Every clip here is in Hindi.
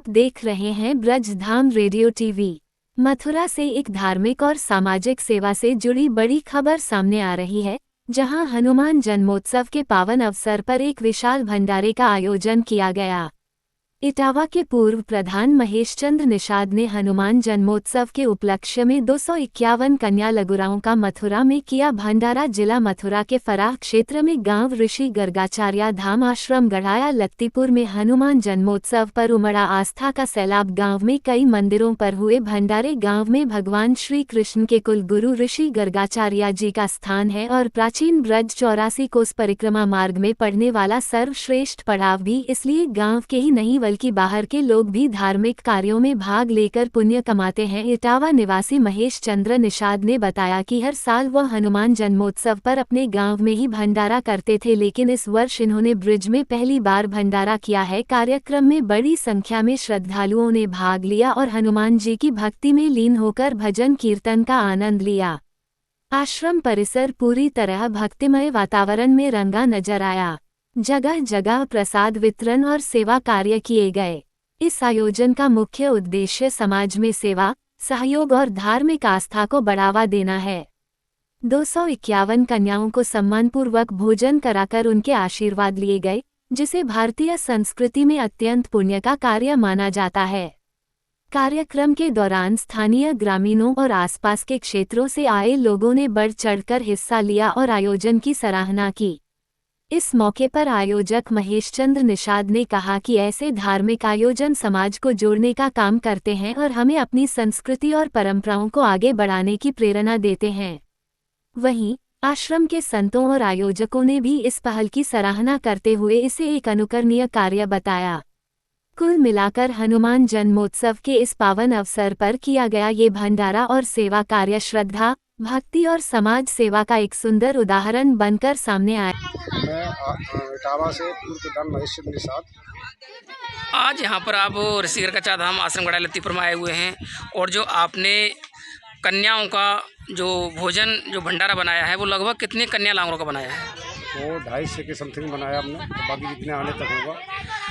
आप देख रहे हैं ब्रजधाम रेडियो टीवी। मथुरा से एक धार्मिक और सामाजिक सेवा से जुड़ी बड़ी खबर सामने आ रही है, जहां हनुमान जन्मोत्सव के पावन अवसर पर एक विशाल भंडारे का आयोजन किया गया। इटावा के पूर्व प्रधान महेश चंद्र निषाद ने हनुमान जन्मोत्सव के उपलक्ष्य में 251 कन्या लघुराओं का मथुरा में किया भंडारा। जिला मथुरा के फराह क्षेत्र में गांव ऋषि गर्गाचार्य धाम आश्रम गढ़ाया लत्तीपुर में हनुमान जन्मोत्सव पर उमड़ा आस्था का सैलाब। गांव में कई मंदिरों पर हुए भंडारे। गांव में भगवान श्री कृष्ण के कुल गुरु ऋषि गर्गाचार्य जी का स्थान है और प्राचीन ब्रज 84 कोस परिक्रमा मार्ग में पड़ने वाला सर्वश्रेष्ठ पड़ाव भी, इसलिए गांव के ही नहीं बल्कि बाहर के लोग भी धार्मिक कार्यों में भाग लेकर पुण्य कमाते हैं। इटावा निवासी महेश चंद्र निषाद ने बताया कि हर साल वह हनुमान जन्मोत्सव पर अपने गांव में ही भंडारा करते थे, लेकिन इस वर्ष इन्होंने ब्रिज में पहली बार भंडारा किया है। कार्यक्रम में बड़ी संख्या में श्रद्धालुओं ने भाग लिया और हनुमान जी की भक्ति में लीन होकर भजन कीर्तन का आनंद लिया। आश्रम परिसर पूरी तरह भक्तिमय वातावरण में रंगा नजर आया। जगह जगह प्रसाद वितरण और सेवा कार्य किए गए। इस आयोजन का मुख्य उद्देश्य समाज में सेवा, सहयोग और धार्मिक आस्था को बढ़ावा देना है। 251 कन्याओं को सम्मानपूर्वक भोजन कराकर उनके आशीर्वाद लिए गए, जिसे भारतीय संस्कृति में अत्यंत पुण्य का कार्य माना जाता है। कार्यक्रम के दौरान स्थानीय ग्रामीणों और आसपास के क्षेत्रों से आए लोगों ने बढ़ चढ़कर हिस्सा लिया और आयोजन की सराहना की। इस मौके पर आयोजक महेश चंद्र निषाद ने कहा कि ऐसे धार्मिक आयोजन समाज को जोड़ने का काम करते हैं और हमें अपनी संस्कृति और परंपराओं को आगे बढ़ाने की प्रेरणा देते हैं। वहीं आश्रम के संतों और आयोजकों ने भी इस पहल की सराहना करते हुए इसे एक अनुकरणीय कार्य बताया। कुल मिलाकर हनुमान जन्मोत्सव के इस पावन अवसर पर किया गया ये भंडारा और सेवा कार्य श्रद्धा, भक्ति और समाज सेवा का एक सुंदर उदाहरण बनकर सामने आया। मैं इटावा से पूर्व प्रधान महेश चंद्र निषाद। आज यहाँ पर आप ऋषि गर्गाचार्य धाम आश्रम गढ़ाया लत्तीपुर में आए हुए हैं और जो आपने कन्याओं का जो भोजन जो भंडारा बनाया है वो लगभग कितने कन्या लांगरों का बनाया है? वो 250 के समथिंग बनाया हमने, तो बाकी जितने आने तक होगा।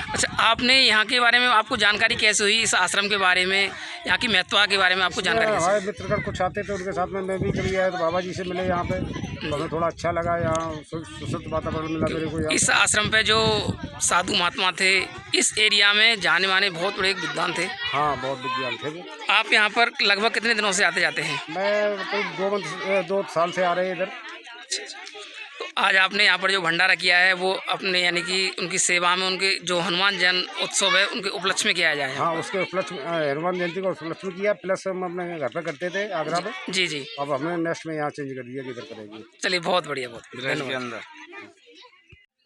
अच्छा, आपने यहाँ के बारे में आपको जानकारी कैसे हुई? इस आश्रम के बारे में, यहाँ की महत्ता के बारे में आपको जानकारी कैसे? हमारे मित्रगण कुछ आते थे, उनके साथ में मैं भी कभी आया तो बाबा जी से मिले यहाँ पे, तो हमें थोड़ा अच्छा लगा। यहाँ सुसुप्त वातावरण मिला मेरे को। इस आश्रम पे जो साधु महात्मा थे, इस एरिया में जाने माने बहुत बड़े विद्वान थे। हाँ, बहुत विद्वान थे। आप यहाँ पर लगभग कितने दिनों से आते जाते हैं? मैं करीब 2 साल से आ रहे हैं इधर। तो आज आपने यहाँ पर जो भंडारा किया है वो अपने यानी कि उनकी सेवा में, उनके जो हनुमान जन्म उत्सव है उनके उपलक्ष्य में किया जाए। हाँ, उसके उपलक्ष्य हनुमान जयंती को उपलक्ष्य में किया, प्लस हम अपने घर पर करते थे आगरा में। जी जी। अब हमने नेक्स्ट में यहाँ चेंज कर दिया कि इधर करेंगे। चलिए, बहुत बढ़िया, बहुत धन्यवाद।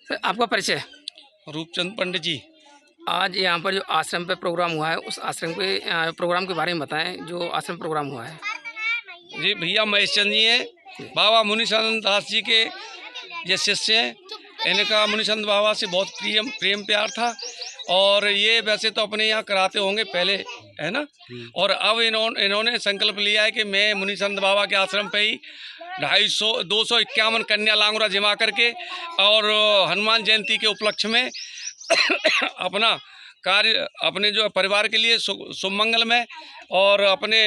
सर, आपका परिचय? रूपचंद पंडित जी। आज यहाँ पर जो आश्रम पे प्रोग्राम हुआ है, उस आश्रम पे प्रोग्राम के बारे में बताएं, जो आश्रम प्रोग्राम हुआ है। जी भैया, महेश चंद जी हैं, बाबा मुनिचंद दास जी के ये शिष्य हैं। इनका मुनिचंद बाबा से बहुत प्रेम प्यार था और ये वैसे तो अपने यहाँ कराते होंगे पहले, है ना, और अब इन्होंने संकल्प लिया है कि मैं मुनिचंद बाबा के आश्रम पे ही 251 कन्या लांगुरा जमा करके और हनुमान जयंती के उपलक्ष्य में अपना कार्य, अपने जो परिवार के लिए शुभमंगल में और अपने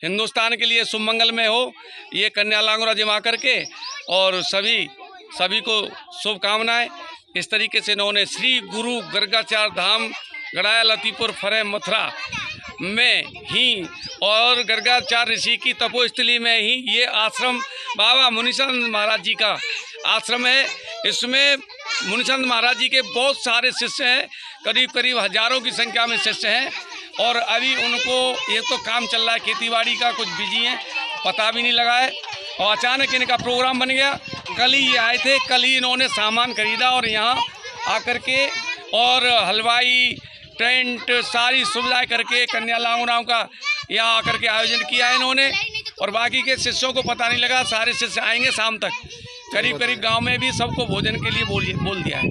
हिंदुस्तान के लिए शुभमंगल में हो, ये कन्या लांगुरा जमा करके और सभी को शुभकामनाएं। इस तरीके से इन्होंने श्री गुरु गर्गाचार्य धाम गढ़ाया लतीपुर फरे मथुरा में ही और गर्गाचार्य ऋषि की तपोस्थली में ही ये आश्रम बाबा मुनिचंद महाराज जी का आश्रम है। इसमें मुनिचंद महाराज जी के बहुत सारे शिष्य हैं, करीब हजारों की संख्या में शिष्य हैं और अभी उनको ये तो काम चल रहा है, खेतीबाड़ी का, कुछ बिजी हैं, पता भी नहीं लगा है और अचानक इनका प्रोग्राम बन गया। कल ही ये आए थे, कल ही इन्होंने सामान खरीदा और यहाँ आकर के और हलवाई, टेंट, सारी सुविधाएं करके कन्या लांगुराओं का यहाँ आकर के आयोजन किया है इन्होंने। और बाकी के शिष्यों को पता नहीं लगा, सारे शिष्य आएंगे शाम तक। करीब गांव में भी सबको भोजन के लिए बोल दिया है।